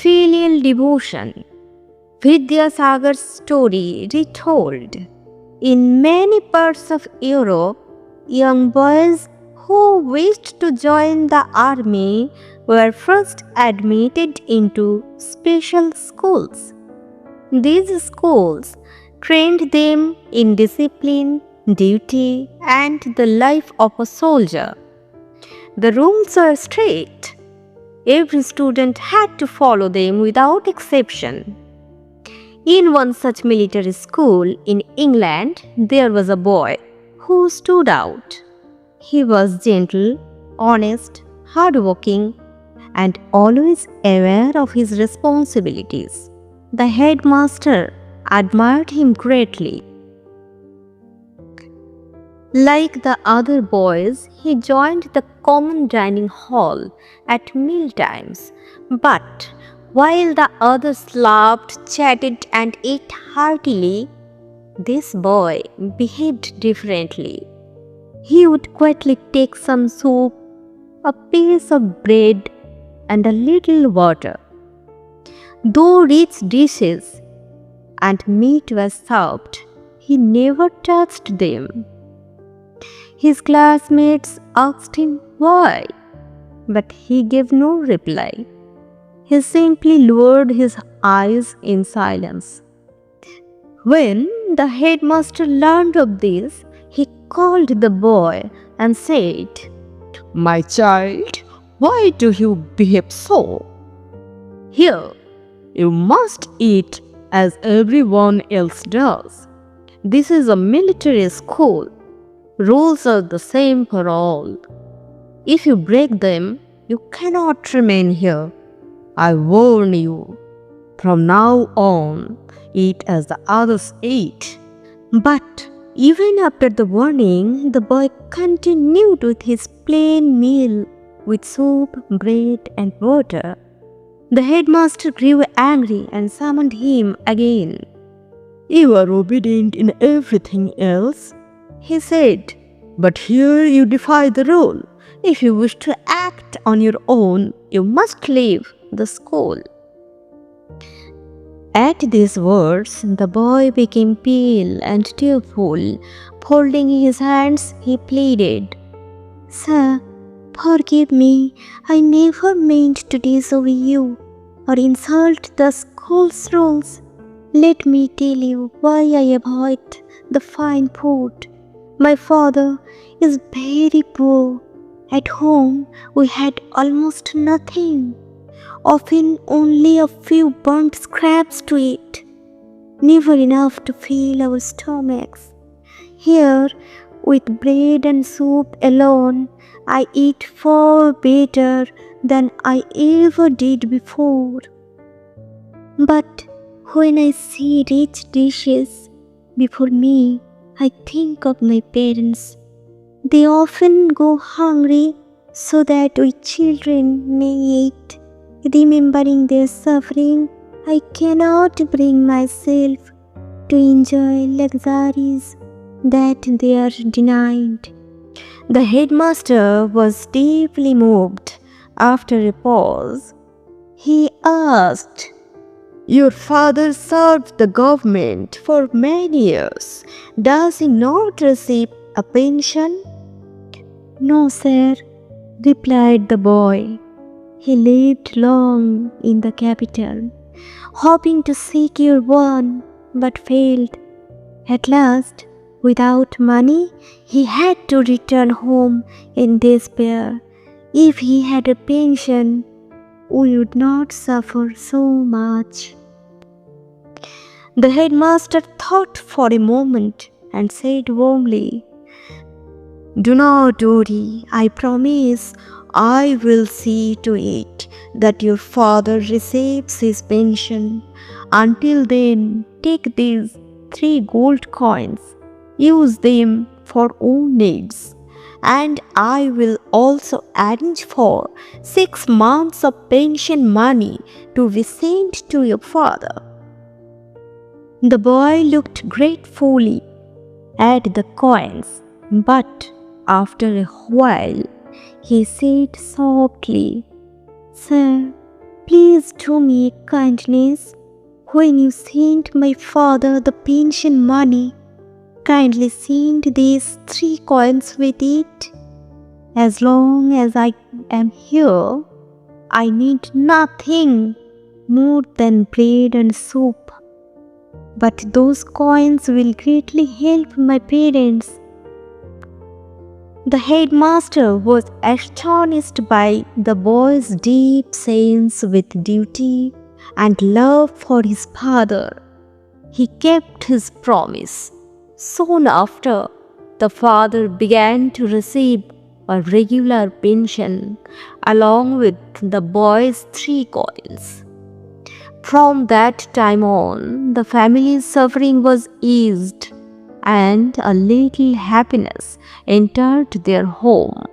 Filial Devotion, Vidyasagar's story retold. In many parts of Europe, young boys who wished to join the army were first admitted into special schools. These schools trained them in discipline, duty, and the life of a soldier. The rules were strict. Every student had to follow them without exception. In one such military school in England, there was a boy who stood out. He was gentle, honest, hardworking, and always aware of his responsibilities. The headmaster admired him greatly. Like the other boys, he joined the common dining hall at mealtimes. But while the others laughed, chatted, and ate heartily, this boy behaved differently. He would quietly take some soup, a piece of bread, and a little water. Though rich dishes and meat was served, he never touched them. His classmates asked him why, but he gave no reply. He simply lowered his eyes in silence. When the headmaster learned of this, he called the boy and said, "My child, why do you behave so? Here, you must eat as everyone else does. This is a military school. Rules are the same for all. If you break them, you cannot remain here. I warn you, from now on, eat as the others eat." But even after the warning, the boy continued with his plain meal with soup, bread, and water. The headmaster grew angry and summoned him again. "You are obedient in everything else," he said, "but here you defy the rule. If you wish to act on your own, you must leave the school." At these words, the boy became pale and tearful. Folding his hands, he pleaded, "Sir, forgive me. I never meant to disobey you or insult the school's rules. Let me tell you why I avoid the fine food. My father is very poor. At home, we had almost nothing. Often only a few burnt scraps to eat, never enough to fill our stomachs. Here, with bread and soup alone, I eat far better than I ever did before. But when I see rich dishes before me, I think of my parents. They often go hungry so that we children may eat. Remembering their suffering, I cannot bring myself to enjoy luxuries that they are denied." The headmaster was deeply moved. After a pause, he asked, "Your father served the government for many years. Does he not receive a pension?" "No, sir," replied the boy. "He lived long in the capital, hoping to secure one, but failed. At last, without money, he had to return home in despair. If he had a pension, we would not suffer so much." The headmaster thought for a moment and said warmly, "Do not worry. I promise I will see to it that your father receives his pension. Until then, take these 3 gold coins. Use them for own needs. And I will also arrange for 6 months of pension money to be sent to your father." The boy looked gratefully at the coins, but after a while, he said softly, "Sir, Please do me a kindness. When you send my father the pension money, kindly send these 3 coins with it. As long as I am here, I need nothing more than bread and soup. But those coins will greatly help my parents. The headmaster was astonished by the boy's deep sense with duty and love for his father. He kept his promise. Soon after, the father began to receive a regular pension along with the boy's 3 coins. From that time on, the family's suffering was eased and a little happiness entered their home.